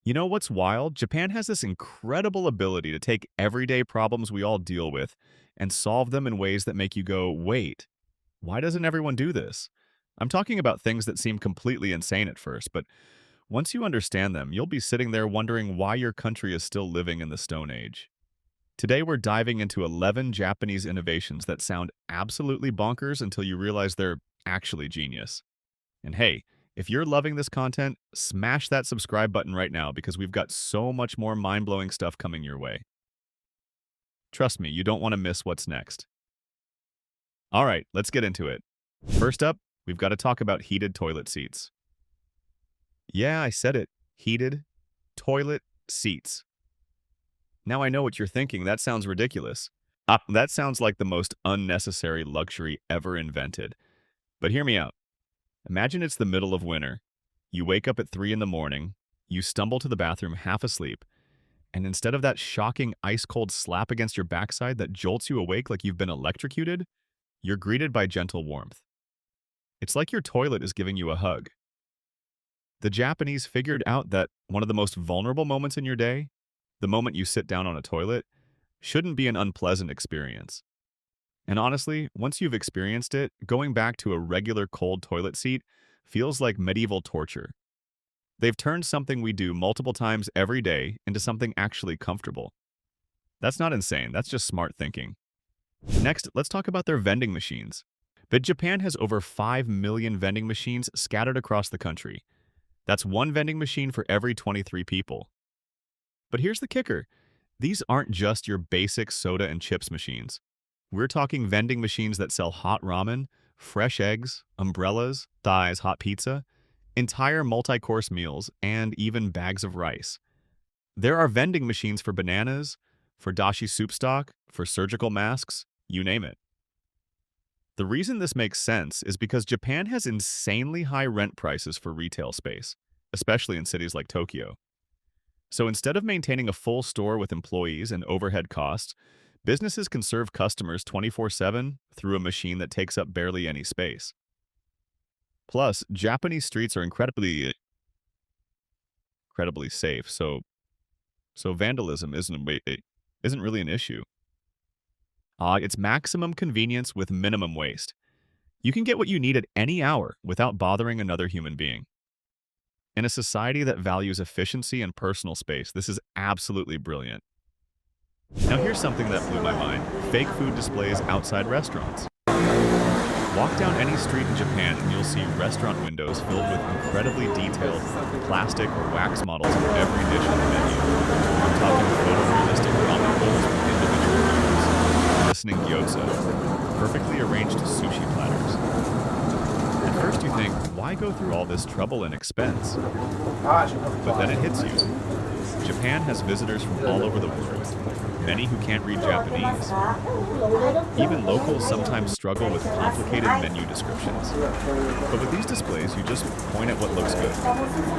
You know what's wild? Japan has this incredible ability to take everyday problems we all deal with and solve them in ways that make you go, wait, why doesn't everyone do this? I'm talking about things that seem completely insane at first, but once you understand them, you'll be sitting there wondering why your country is still living in the Stone Age. Today, we're diving into 11 Japanese innovations that sound absolutely bonkers until you realize they're actually genius. And hey, if you're loving this content, smash that subscribe button right now because we've got so much more mind-blowing stuff coming your way. Trust me, you don't want to miss what's next. All right, let's get into it. First up, we've got to talk about heated toilet seats. Yeah, I said it. Heated toilet seats. Now I know what you're thinking. That sounds ridiculous. That sounds like the most unnecessary luxury ever invented. But hear me out. Imagine it's the middle of winter. You wake up at 3 in the morning, you stumble to the bathroom half asleep, and instead of that shocking ice-cold slap against your backside that jolts you awake like you've been electrocuted, you're greeted by gentle warmth. It's like your toilet is giving you a hug. The Japanese figured out that one of the most vulnerable moments in your day, the moment you sit down on a toilet, shouldn't be an unpleasant experience. And honestly, once you've experienced it, going back to a regular cold toilet seat feels like medieval torture. They've turned something we do multiple times every day into something actually comfortable. That's not insane, that's just smart thinking. Next, let's talk about their vending machines. But Japan has over 5 million vending machines scattered across the country. That's one vending machine for every 23 people. But here's the kicker. These aren't just your basic soda and chips machines. We're talking vending machines that sell hot ramen, fresh eggs, umbrellas, thighs, hot pizza, entire multi-course meals, and even bags of rice. There are vending machines for bananas, for dashi soup stock, for surgical masks, you name it. The reason this makes sense is because Japan has insanely high rent prices for retail space, especially in cities like Tokyo. So instead of maintaining a full store with employees and overhead costs, businesses can serve customers 24/7 through a machine that takes up barely any space. Plus, Japanese streets are incredibly safe, so vandalism isn't really an issue. It's maximum convenience with minimum waste. You can get what you need at any hour without bothering another human being. In a society that values efficiency and personal space, this is absolutely brilliant. Now here's something that blew my mind. Fake food displays outside restaurants. Walk down any street in Japan and you'll see restaurant windows filled with incredibly detailed plastic or wax models of every dish on the menu. I'm talking photorealistic ramen bowls with individual noodles, glistening gyoza, perfectly arranged sushi platters. At first you think, why go through all this trouble and expense? But then it hits you. Japan has visitors from all over the world, many who can't read Japanese. Even locals sometimes struggle with complicated menu descriptions. But with these displays, you just point at what looks good.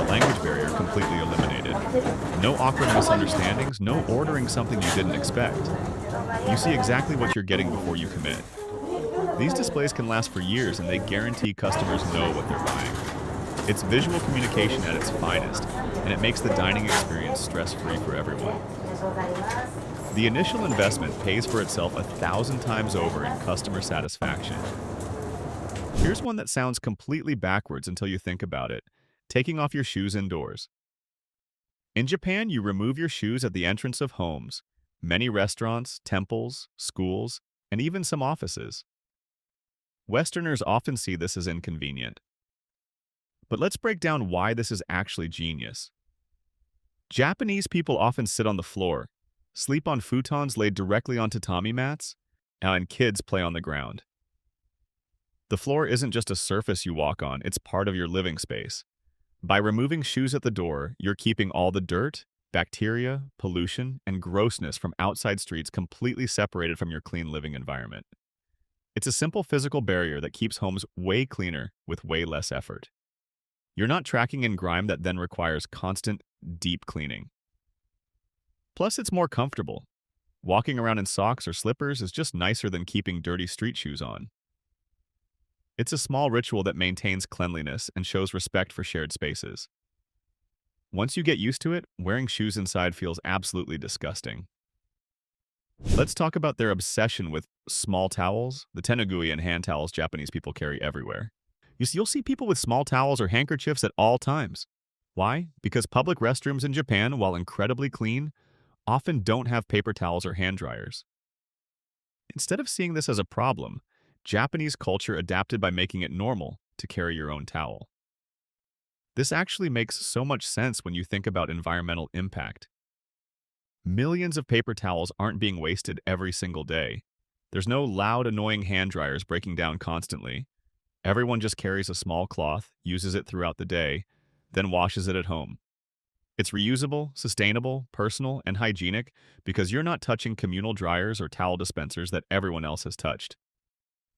A language barrier completely eliminated. No awkward misunderstandings, no ordering something you didn't expect. You see exactly what you're getting before you commit. These displays can last for years and they guarantee customers know what they're buying. It's visual communication at its finest, and it makes the dining experience stress-free for everyone. The initial investment pays for itself 1,000 times over in customer satisfaction. Here's one that sounds completely backwards until you think about it: taking off your shoes indoors. In Japan, you remove your shoes at the entrance of homes, many restaurants, temples, schools, and even some offices. Westerners often see this as inconvenient. But let's break down why this is actually genius. Japanese people often sit on the floor, sleep on futons laid directly on tatami mats, and kids play on the ground. The floor isn't just a surface you walk on, it's part of your living space. By removing shoes at the door, you're keeping all the dirt, bacteria, pollution, and grossness from outside streets completely separated from your clean living environment. It's a simple physical barrier that keeps homes way cleaner with way less effort. You're not tracking in grime that then requires constant, deep cleaning. Plus, it's more comfortable. Walking around in socks or slippers is just nicer than keeping dirty street shoes on. It's a small ritual that maintains cleanliness and shows respect for shared spaces. Once you get used to it, wearing shoes inside feels absolutely disgusting. Let's talk about their obsession with small towels, the tenugui and hand towels Japanese people carry everywhere. You'll see people with small towels or handkerchiefs at all times. Why? Because public restrooms in Japan, while incredibly clean, often don't have paper towels or hand dryers. Instead of seeing this as a problem, Japanese culture adapted by making it normal to carry your own towel. This actually makes so much sense when you think about environmental impact. Millions of paper towels aren't being wasted every single day. There's no loud, annoying hand dryers breaking down constantly. Everyone just carries a small cloth, uses it throughout the day, then washes it at home. It's reusable, sustainable, personal, and hygienic because you're not touching communal dryers or towel dispensers that everyone else has touched.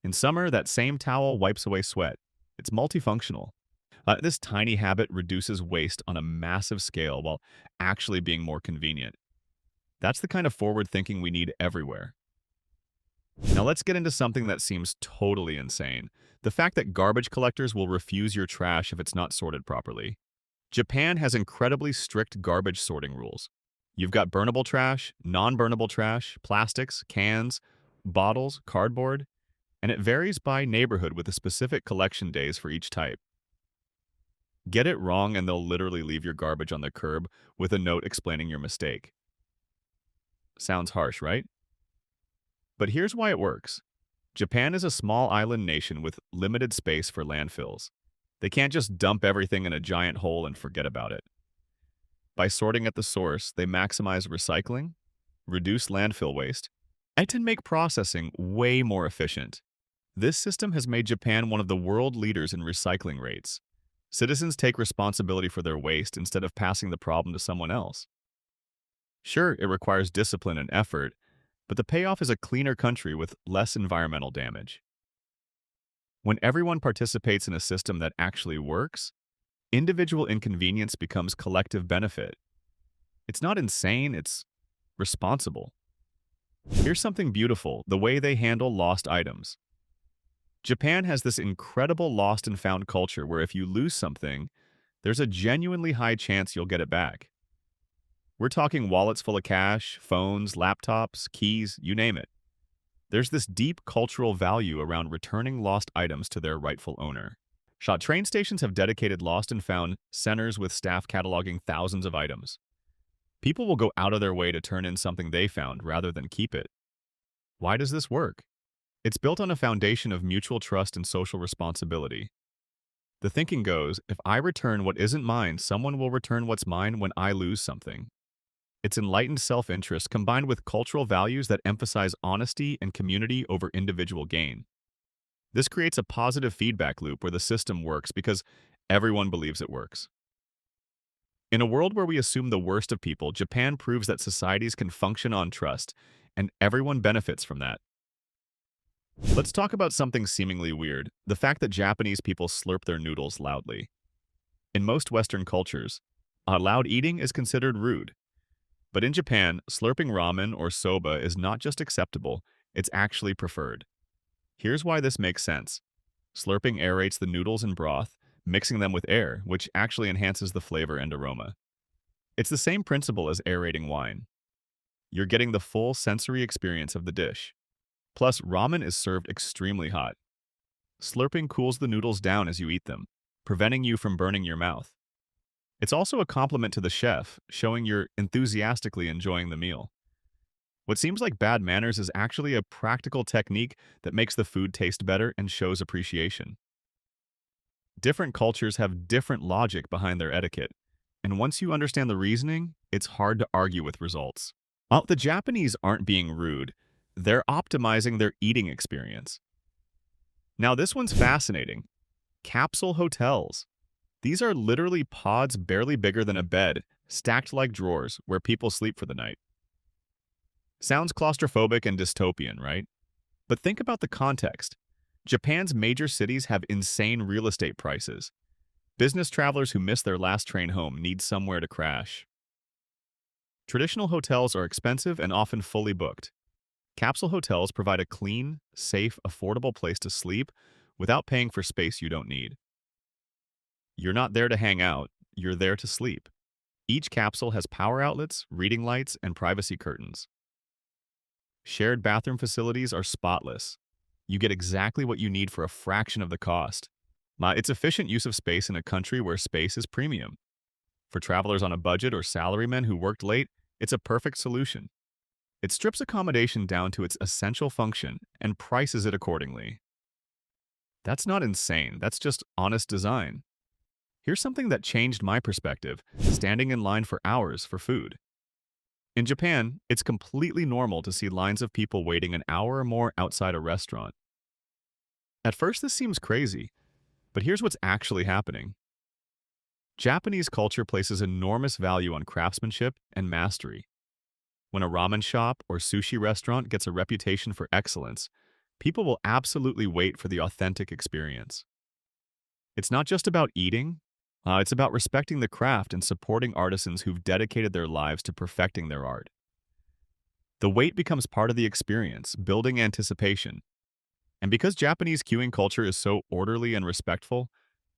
In summer, that same towel wipes away sweat. It's multifunctional. This tiny habit reduces waste on a massive scale while actually being more convenient. That's the kind of forward thinking we need everywhere. Now let's get into something that seems totally insane. The fact that garbage collectors will refuse your trash if it's not sorted properly. Japan has incredibly strict garbage sorting rules. You've got burnable trash, non-burnable trash, plastics, cans, bottles, cardboard, and it varies by neighborhood with the specific collection days for each type. Get it wrong and they'll literally leave your garbage on the curb with a note explaining your mistake. Sounds harsh, right? But here's why it works. Japan is a small island nation with limited space for landfills. They can't just dump everything in a giant hole and forget about it. By sorting at the source, they maximize recycling, reduce landfill waste, and make processing way more efficient. This system has made Japan one of the world leaders in recycling rates. Citizens take responsibility for their waste instead of passing the problem to someone else. Sure, it requires discipline and effort, but the payoff is a cleaner country with less environmental damage. When everyone participates in a system that actually works, individual inconvenience becomes collective benefit. It's not insane, it's responsible. Here's something beautiful, the way they handle lost items. Japan has this incredible lost and found culture where if you lose something, there's a genuinely high chance you'll get it back. We're talking wallets full of cash, phones, laptops, keys, you name it. There's this deep cultural value around returning lost items to their rightful owner. Train stations have dedicated lost and found centers with staff cataloging thousands of items. People will go out of their way to turn in something they found rather than keep it. Why does this work? It's built on a foundation of mutual trust and social responsibility. The thinking goes, if I return what isn't mine, someone will return what's mine when I lose something. It's enlightened self-interest combined with cultural values that emphasize honesty and community over individual gain. This creates a positive feedback loop where the system works because everyone believes it works. In a world where we assume the worst of people, Japan proves that societies can function on trust, and everyone benefits from that. Let's talk about something seemingly weird, the fact that Japanese people slurp their noodles loudly. In most Western cultures, loud eating is considered rude. But in Japan, slurping ramen or soba is not just acceptable, it's actually preferred. Here's why this makes sense. Slurping aerates the noodles and broth, mixing them with air, which actually enhances the flavor and aroma. It's the same principle as aerating wine. You're getting the full sensory experience of the dish. Plus, ramen is served extremely hot. Slurping cools the noodles down as you eat them, preventing you from burning your mouth. It's also a compliment to the chef, showing you're enthusiastically enjoying the meal. What seems like bad manners is actually a practical technique that makes the food taste better and shows appreciation. Different cultures have different logic behind their etiquette, and once you understand the reasoning, it's hard to argue with results. The Japanese aren't being rude, they're optimizing their eating experience. Now this one's fascinating. Capsule hotels. These are literally pods barely bigger than a bed, stacked like drawers, where people sleep for the night. Sounds claustrophobic and dystopian, right? But think about the context. Japan's major cities have insane real estate prices. Business travelers who miss their last train home need somewhere to crash. Traditional hotels are expensive and often fully booked. Capsule hotels provide a clean, safe, affordable place to sleep without paying for space you don't need. You're not there to hang out, you're there to sleep. Each capsule has power outlets, reading lights, and privacy curtains. Shared bathroom facilities are spotless. You get exactly what you need for a fraction of the cost. It's efficient use of space in a country where space is premium. For travelers on a budget or salarymen who worked late, it's a perfect solution. It strips accommodation down to its essential function and prices it accordingly. That's not insane, that's just honest design. Here's something that changed my perspective: standing in line for hours for food. In Japan, it's completely normal to see lines of people waiting an hour or more outside a restaurant. At first, this seems crazy, but here's what's actually happening. Japanese culture places enormous value on craftsmanship and mastery. When a ramen shop or sushi restaurant gets a reputation for excellence, people will absolutely wait for the authentic experience. It's not just about eating, it's about respecting the craft and supporting artisans who've dedicated their lives to perfecting their art. The wait becomes part of the experience, building anticipation. And because Japanese queuing culture is so orderly and respectful,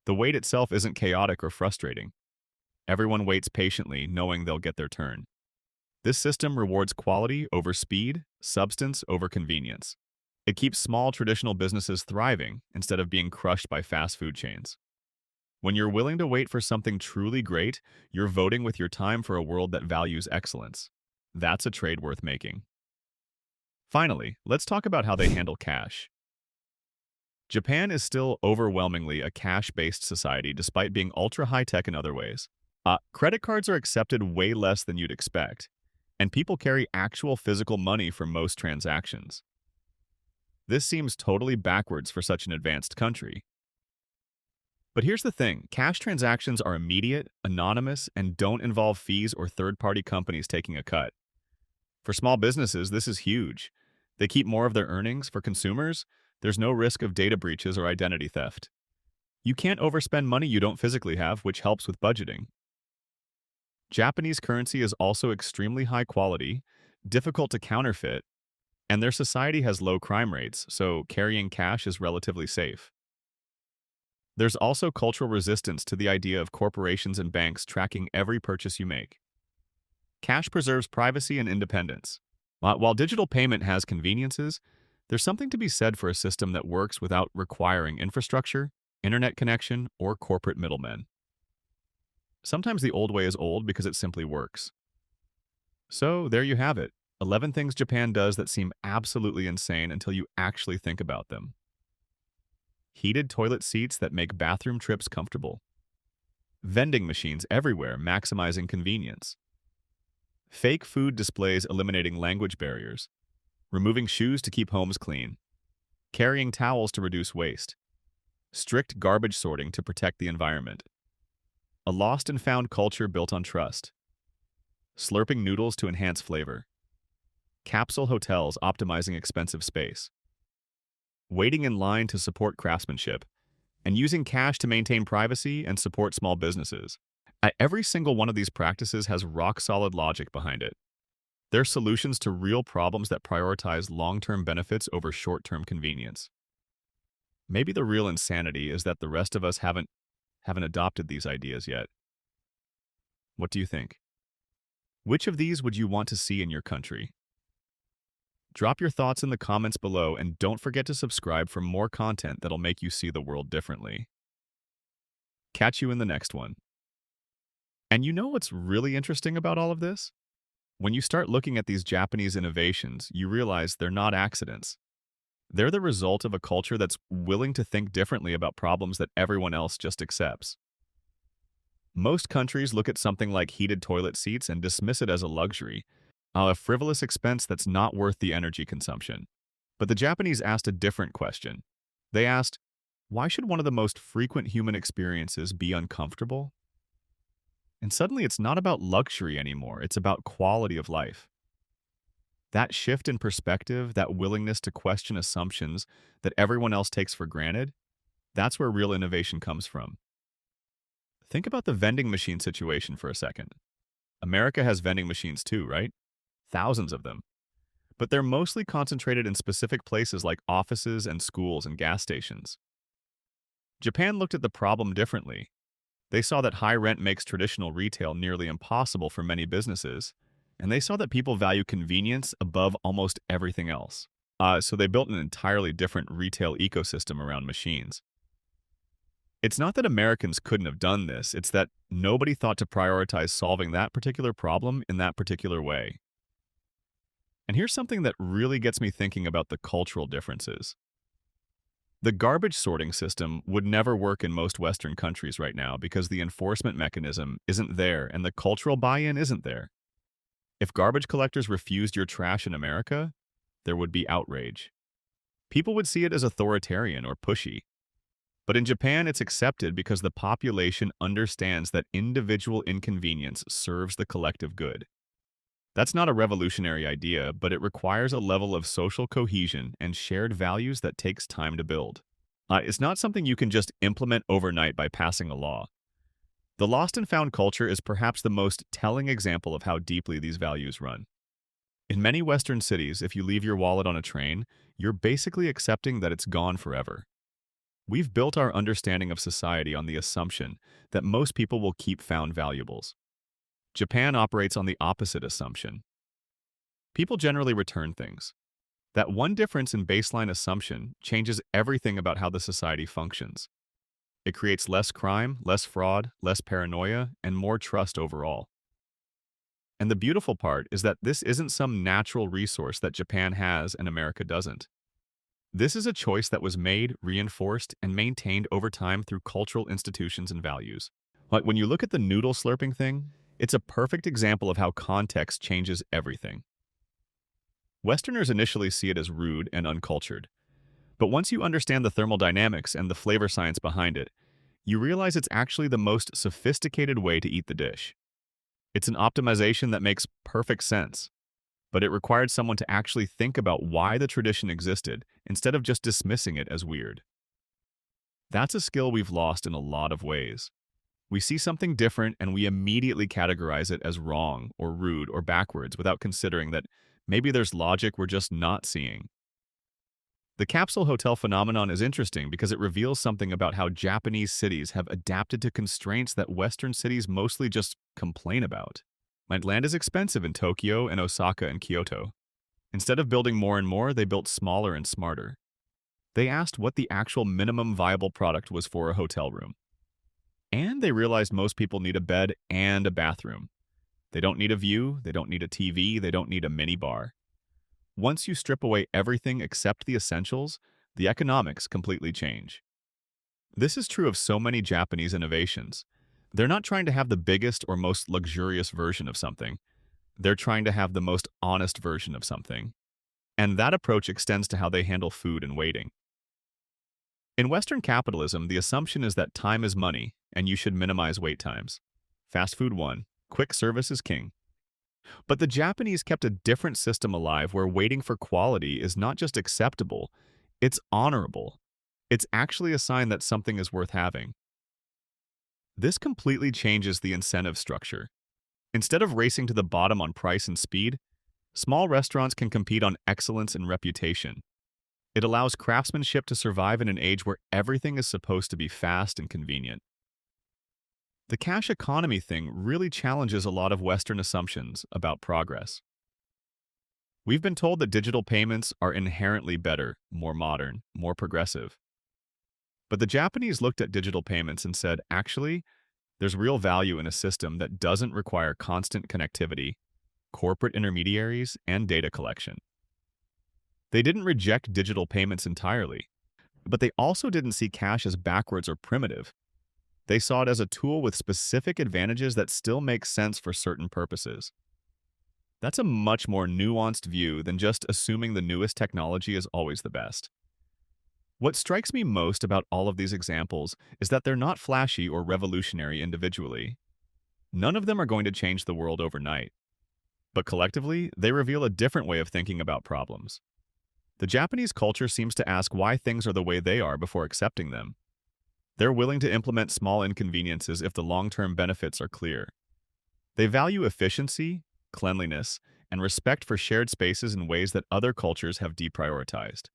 the wait itself isn't chaotic or frustrating. Everyone waits patiently, knowing they'll get their turn. This system rewards quality over speed, substance over convenience. It keeps small traditional businesses thriving instead of being crushed by fast food chains. When you're willing to wait for something truly great, you're voting with your time for a world that values excellence. That's a trade worth making. Finally, let's talk about how they handle cash. Japan is still overwhelmingly a cash-based society despite being ultra-high-tech in other ways. Credit cards are accepted way less than you'd expect, and people carry actual physical money for most transactions. This seems totally backwards for such an advanced country. But here's the thing: cash transactions are immediate, anonymous, and don't involve fees or third-party companies taking a cut. For small businesses, this is huge. They keep more of their earnings. For consumers, there's no risk of data breaches or identity theft. You can't overspend money you don't physically have, which helps with budgeting. Japanese currency is also extremely high quality, difficult to counterfeit, and their society has low crime rates, so carrying cash is relatively safe. There's also cultural resistance to the idea of corporations and banks tracking every purchase you make. Cash preserves privacy and independence. While digital payment has conveniences, there's something to be said for a system that works without requiring infrastructure, internet connection, or corporate middlemen. Sometimes the old way is old because it simply works. So there you have it: 11 things Japan does that seem absolutely insane until you actually think about them. Heated toilet seats that make bathroom trips comfortable. Vending machines everywhere, maximizing convenience. Fake food displays eliminating language barriers. Removing shoes to keep homes clean. Carrying towels to reduce waste. Strict garbage sorting to protect the environment. A lost and found culture built on trust. Slurping noodles to enhance flavor. Capsule hotels optimizing expensive space. Waiting in line to support craftsmanship. And using cash to maintain privacy and support small businesses. Every single one of these practices has rock-solid logic behind it. They're solutions to real problems that prioritize long-term benefits over short-term convenience. Maybe the real insanity is that the rest of us haven't adopted these ideas yet. What do you think? Which of these would you want to see in your country? Drop your thoughts in the comments below, and don't forget to subscribe for more content that'll make you see the world differently. Catch you in the next one. And you know what's really interesting about all of this? When you start looking at these Japanese innovations, you realize they're not accidents. They're the result of a culture that's willing to think differently about problems that everyone else just accepts. Most countries look at something like heated toilet seats and dismiss it as a luxury, a frivolous expense that's not worth the energy consumption. But the Japanese asked a different question. They asked, why should one of the most frequent human experiences be uncomfortable? And suddenly it's not about luxury anymore, it's about quality of life. That shift in perspective, that willingness to question assumptions that everyone else takes for granted, that's where real innovation comes from. Think about the vending machine situation for a second. America has vending machines too, right? Thousands of them. But they're mostly concentrated in specific places like offices and schools and gas stations. Japan looked at the problem differently. They saw that high rent makes traditional retail nearly impossible for many businesses, and they saw that people value convenience above almost everything else. So they built an entirely different retail ecosystem around machines. It's not that Americans couldn't have done this, it's that nobody thought to prioritize solving that particular problem in that particular way. And here's something that really gets me thinking about the cultural differences. The garbage sorting system would never work in most Western countries right now because the enforcement mechanism isn't there and the cultural buy-in isn't there. If garbage collectors refused your trash in America, there would be outrage. People would see it as authoritarian or pushy. But in Japan, it's accepted because the population understands that individual inconvenience serves the collective good. That's not a revolutionary idea, but it requires a level of social cohesion and shared values that takes time to build. It's not something you can just implement overnight by passing a law. The lost and found culture is perhaps the most telling example of how deeply these values run. In many Western cities, if you leave your wallet on a train, you're basically accepting that it's gone forever. We've built our understanding of society on the assumption that most people will keep found valuables. Japan operates on the opposite assumption. People generally return things. That one difference in baseline assumption changes everything about how the society functions. It creates less crime, less fraud, less paranoia, and more trust overall. And the beautiful part is that this isn't some natural resource that Japan has and America doesn't. This is a choice that was made, reinforced, and maintained over time through cultural institutions and values. Like when you look at the noodle slurping thing, it's a perfect example of how context changes everything. Westerners initially see it as rude and uncultured. But once you understand the thermodynamics and the flavor science behind it, you realize it's actually the most sophisticated way to eat the dish. It's an optimization that makes perfect sense, but it required someone to actually think about why the tradition existed instead of just dismissing it as weird. That's a skill we've lost in a lot of ways. We see something different and we immediately categorize it as wrong or rude or backwards without considering that maybe there's logic we're just not seeing. The capsule hotel phenomenon is interesting because it reveals something about how Japanese cities have adapted to constraints that Western cities mostly just complain about. Land is expensive in Tokyo and Osaka and Kyoto. Instead of building more and more, they built smaller and smarter. They asked what the actual minimum viable product was for a hotel room. And they realized most people need a bed and a bathroom. They don't need a view, they don't need a TV, they don't need a mini bar. Once you strip away everything except the essentials, the economics completely change. This is true of so many Japanese innovations. They're not trying to have the biggest or most luxurious version of something. They're trying to have the most honest version of something. And that approach extends to how they handle food and waiting. In Western capitalism, the assumption is that time is money, and you should minimize wait times. Fast food won. Quick service is king. But the Japanese kept a different system alive where waiting for quality is not just acceptable, it's honorable. It's actually a sign that something is worth having. This completely changes the incentive structure. Instead of racing to the bottom on price and speed, small restaurants can compete on excellence and reputation. It allows craftsmanship to survive in an age where everything is supposed to be fast and convenient. The cash economy thing really challenges a lot of Western assumptions about progress. We've been told that digital payments are inherently better, more modern, more progressive. But the Japanese looked at digital payments and said, actually, there's real value in a system that doesn't require constant connectivity, corporate intermediaries, and data collection. They didn't reject digital payments entirely, but they also didn't see cash as backwards or primitive. They saw it as a tool with specific advantages that still make sense for certain purposes. That's a much more nuanced view than just assuming the newest technology is always the best. What strikes me most about all of these examples is that they're not flashy or revolutionary individually. None of them are going to change the world overnight. But collectively, they reveal a different way of thinking about problems. The Japanese culture seems to ask why things are the way they are before accepting them. They're willing to implement small inconveniences if the long-term benefits are clear. They value efficiency, cleanliness, and respect for shared spaces in ways that other cultures have deprioritized.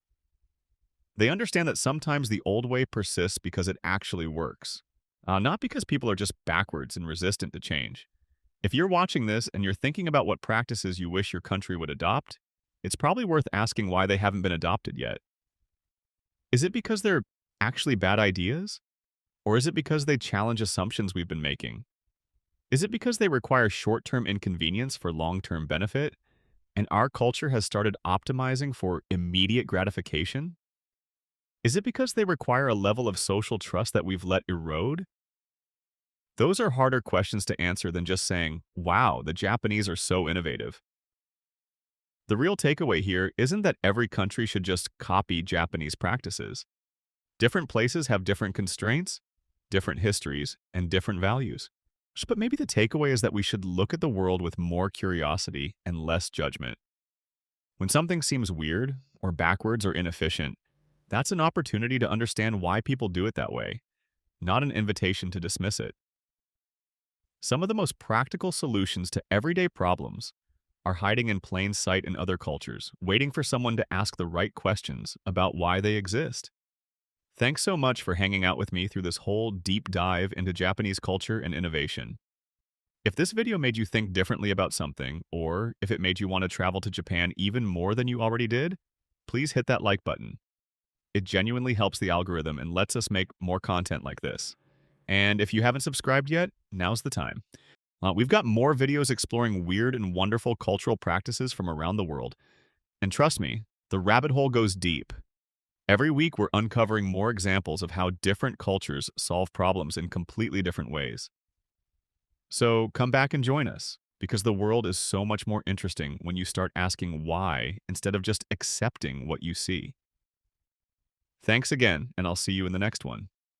They understand that sometimes the old way persists because it actually works. Not because people are just backwards and resistant to change. If you're watching this and you're thinking about what practices you wish your country would adopt, it's probably worth asking why they haven't been adopted yet. Is it because they're actually bad ideas? Or is it because they challenge assumptions we've been making? Is it because they require short-term inconvenience for long-term benefit, and our culture has started optimizing for immediate gratification? Is it because they require a level of social trust that we've let erode? Those are harder questions to answer than just saying, wow, the Japanese are so innovative. The real takeaway here isn't that every country should just copy Japanese practices. Different places have different constraints, different histories, and different values. But maybe the takeaway is that we should look at the world with more curiosity and less judgment. When something seems weird, or backwards, or inefficient, that's an opportunity to understand why people do it that way, not an invitation to dismiss it. Some of the most practical solutions to everyday problems are hiding in plain sight in other cultures, waiting for someone to ask the right questions about why they exist. Thanks so much for hanging out with me through this whole deep dive into Japanese culture and innovation. If this video made you think differently about something, or if it made you want to travel to Japan even more than you already did, please hit that like button. It genuinely helps the algorithm and lets us make more content like this. And if you haven't subscribed yet, now's the time. We've got more videos exploring weird and wonderful cultural practices from around the world. And trust me, the rabbit hole goes deep. Every week, we're uncovering more examples of how different cultures solve problems in completely different ways. So come back and join us, because the world is so much more interesting when you start asking why instead of just accepting what you see. Thanks again, and I'll see you in the next one.